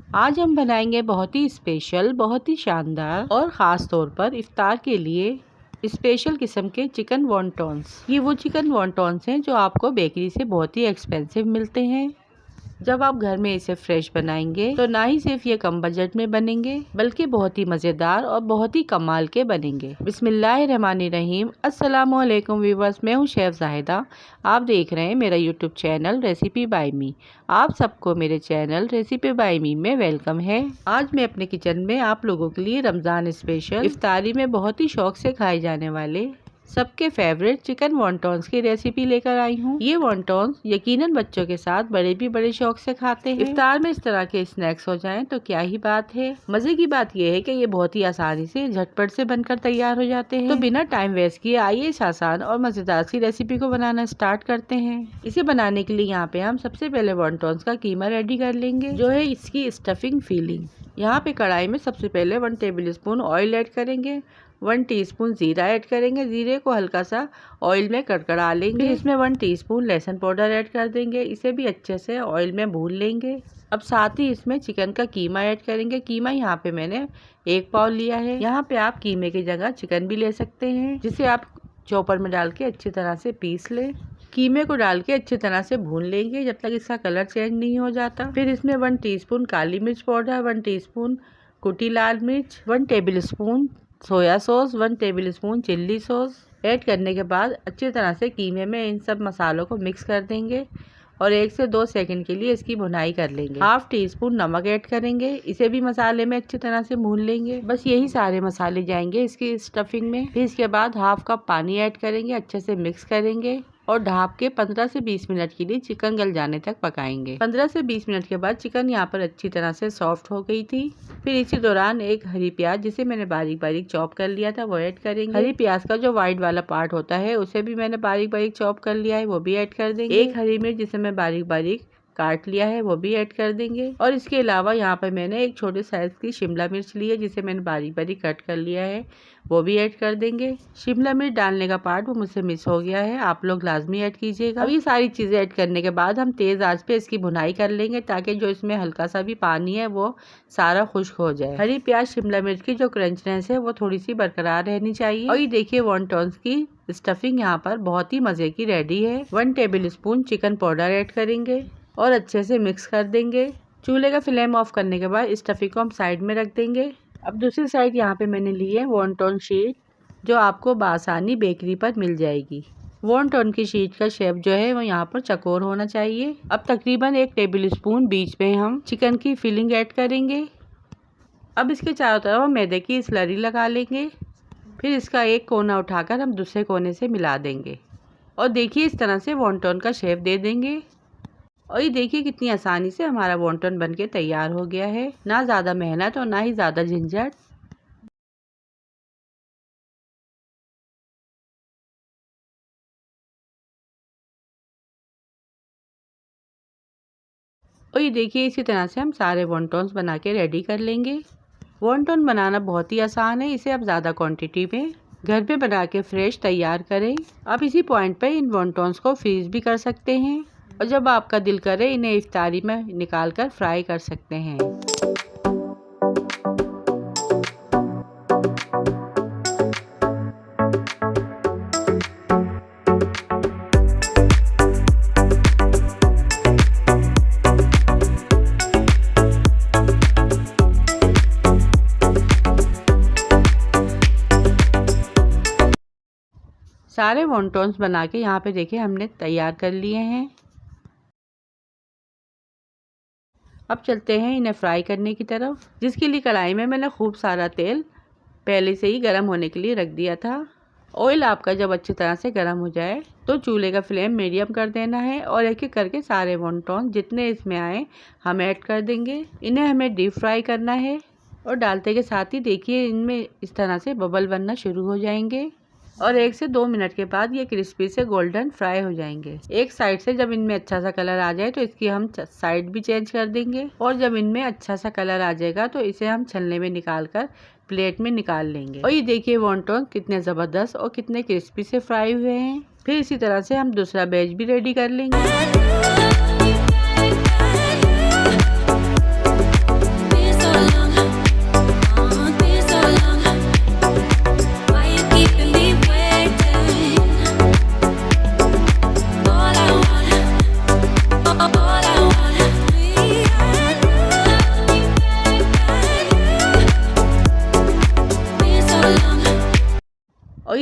आज हम बनाएंगे बहुत ही स्पेशल, बहुत ही शानदार और ख़ास तौर पर इफ्तार के लिए स्पेशल किस्म के चिकन वॉन्टॉन्स। ये वो चिकन वॉन्टॉन्स हैं जो आपको बेकरी से बहुत ही एक्सपेंसिव मिलते हैं। जब आप घर में इसे फ्रेश बनाएंगे तो ना ही सिर्फ ये कम बजट में बनेंगे बल्कि बहुत ही मज़ेदार और बहुत ही कमाल के बनेंगे। बिस्मिल्लाहिर्रहमानिर्रहीम। अस्सलामु अलैकुम व्यूअर्स, मैं हूँ शेफ जाहिदा। आप देख रहे हैं मेरा यूट्यूब चैनल रेसिपी बाय मी। आप सबको मेरे चैनल रेसिपी बाय मी में वेलकम है। आज मैं अपने किचन में आप लोगों के लिए रमज़ान स्पेशल इफ्तारी में बहुत ही शौक से खाए जाने वाले सबके फेवरेट चिकन वॉन्टॉन्स की रेसिपी लेकर आई हूँ। ये वॉन्टॉन्स यकीनन बच्चों के साथ बड़े भी बड़े शौक से खाते हैं। इफ्तार में इस तरह के स्नैक्स हो जाएं तो क्या ही बात है। मजे की बात यह है कि ये बहुत ही आसानी से झटपट से बनकर तैयार हो जाते हैं। तो बिना टाइम वेस्ट किए आइए इस आसान और मजेदार सी रेसिपी को बनाना स्टार्ट करते हैं। इसे बनाने के लिए यहाँ पे हम सबसे पहले वॉन्टॉन्स का कीमा रेडी कर लेंगे, जो है इसकी स्टफिंग फीलिंग। यहाँ पे कढ़ाई में सबसे पहले 1 टेबल स्पून ऑयल ऐड करेंगे, 1 टीस्पून जीरा ऐड करेंगे। जीरे को हल्का सा ऑयल में कड़कड़ा लेंगे। इसमें 1 टीस्पून लहसुन पाउडर ऐड कर देंगे। इसे भी अच्छे से ऑयल में भून लेंगे। अब साथ ही इसमें चिकन का कीमा ऐड करेंगे। कीमा यहाँ पे मैंने 1 पाव लिया है। यहाँ पे आप कीमे की जगह चिकन भी ले सकते हैं, जिसे आप चॉपर में डाल के अच्छी तरह से पीस लें। कीमे को डाल के अच्छी तरह से भून लेंगे जब तक इसका कलर चेंज नहीं हो जाता। फिर इसमें 1 टीस्पून काली मिर्च पाउडर, 1 टीस्पून कुटी लाल मिर्च, 1 table spoon soya sauce, 1 table spoon chilli sauce add करने के बाद अच्छी तरह से कीमे में इन सब मसालों को मिक्स कर देंगे और 1 से 2 सेकंड के लिए इसकी भुनाई कर लेंगे। 1/2 टीस्पून नमक ऐड करेंगे। इसे भी मसाले में अच्छी तरह से भून लेंगे। बस यही सारे मसाले जाएंगे इसकी स्टफिंग में। फिर इसके बाद 1/2 कप पानी ऐड करेंगे, अच्छे से मिक्स करेंगे और ढाप के 15 से 20 मिनट के लिए चिकन गल जाने तक पकाएंगे। 15 से 20 मिनट के बाद चिकन यहाँ पर अच्छी तरह से सॉफ्ट हो गई थी। फिर इसी दौरान एक हरी प्याज, जिसे मैंने बारीक बारीक चॉप कर लिया था, वो ऐड करेंगे। हरी प्याज का जो वाइट वाला पार्ट होता है उसे भी मैंने बारीक बारीक चॉप कर लिया है, वो भी ऐड कर देंगे। 1 हरी मिर्च जिसे मैं बारीक बारीक काट लिया है, वो भी ऐड कर देंगे। और इसके अलावा यहाँ पर मैंने एक छोटे साइज की शिमला मिर्च ली है, जिसे मैंने बारीक बारीक कट कर लिया है, वो भी ऐड कर देंगे। शिमला मिर्च डालने का पार्ट वो मुझसे मिस हो गया है, आप लोग लाजमी ऐड कीजिएगा। अब ये सारी चीजें ऐड करने के बाद हम तेज आंच पे इसकी भुनाई कर लेंगे, ताकि जो इसमें हल्का सा भी पानी है वो सारा खुश्क हो जाए। हरी प्याज शिमला मिर्च की जो क्रंचनेस है वो थोड़ी सी बरकरार रहनी चाहिए। और ये देखिए वॉन्टॉन्स की स्टफिंग यहाँ पर बहुत ही मजे की रेडी है। 1 table spoon chicken powder add करेंगे और अच्छे से मिक्स कर देंगे। चूल्हे का फ्लेम ऑफ करने के बाद स्टफिंग को हम साइड में रख देंगे। अब दूसरी साइड यहाँ पे मैंने ली है वॉन्टॉन शीट, जो आपको बासानी बेकरी पर मिल जाएगी। वॉन्टॉन की शीट का शेप जो है वो यहाँ पर चकोर होना चाहिए। अब तकरीबन 1 टेबल स्पून बीच में हम चिकन की फिलिंग ऐड करेंगे। अब इसके चारों तरफ हम मैदे की स्लरी लगा लेंगे। फिर इसका एक कोना उठाकर हम दूसरे कोने से मिला देंगे और देखिए इस तरह से वॉन्टॉन का शेप दे देंगे। और ये देखिए कितनी आसानी से हमारा वॉन्टॉन बनके तैयार हो गया है। ना ज़्यादा मेहनत और ना ही ज़्यादा झंझट। और ये देखिए इसी तरह से हम सारे वॉन्टॉन्स बना के रेडी कर लेंगे। वॉन्टॉन बनाना बहुत ही आसान है। इसे आप ज़्यादा क्वांटिटी में घर पे बना के फ्रेश तैयार करें। आप इसी पॉइंट पे इन वॉन्टॉन्स को फ्रीज भी कर सकते हैं और जब आपका दिल करे इन्हें इफ्तारी में निकाल कर फ्राई कर सकते हैं। सारे वॉन्टॉन्स बना के यहाँ पे देखिए हमने तैयार कर लिए हैं। अब चलते हैं इन्हें फ्राई करने की तरफ, जिसके लिए कढ़ाई में मैंने खूब सारा तेल पहले से ही गर्म होने के लिए रख दिया था। ऑयल आपका जब अच्छी तरह से गर्म हो जाए तो चूल्हे का फ्लेम मीडियम कर देना है और एक एक करके सारे वॉन्टॉन जितने इसमें आए हम ऐड कर देंगे। इन्हें हमें डीप फ्राई करना है और डालते के साथ ही देखिए इनमें इस तरह से बबल बनना शुरू हो जाएंगे और 1 से 2 मिनट के बाद ये क्रिस्पी से गोल्डन फ्राई हो जाएंगे। एक साइड से जब इनमें अच्छा सा कलर आ जाए तो इसकी हम साइड भी चेंज कर देंगे और जब इनमें अच्छा सा कलर आ जाएगा तो इसे हम छलने में निकाल कर प्लेट में निकाल लेंगे। और ये देखिए वॉन्टॉन कितने ज़बरदस्त और कितने क्रिस्पी से फ्राई हुए हैं। फिर इसी तरह से हम दूसरा बैच भी रेडी कर लेंगे।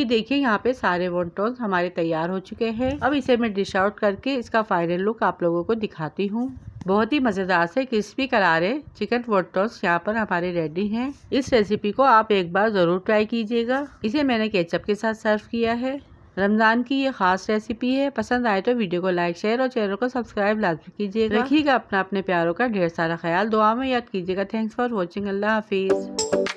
ये देखिए यहाँ पे सारे वॉन्टॉन्स हमारे तैयार हो चुके हैं। अब इसे मैं डिश आउट करके इसका फाइनल लुक आप लोगों को दिखाती हूँ। बहुत ही मजेदार से क्रिस्पी करारे चिकन वॉन्टॉन्स यहाँ पर हमारे रेडी हैं। इस रेसिपी को आप एक बार जरूर ट्राई कीजिएगा। इसे मैंने केचप के साथ सर्व किया है। रमजान की ये खास रेसिपी है। पसंद आए तो वीडियो को लाइक, शेयर और चैनल को सब्सक्राइब लाजमी कीजिएगा। रखिएगा अपना अपने प्यारों का ढेर सारा ख्याल। दुआ में याद कीजिएगा। Thanks for watching. Allah Hafiz.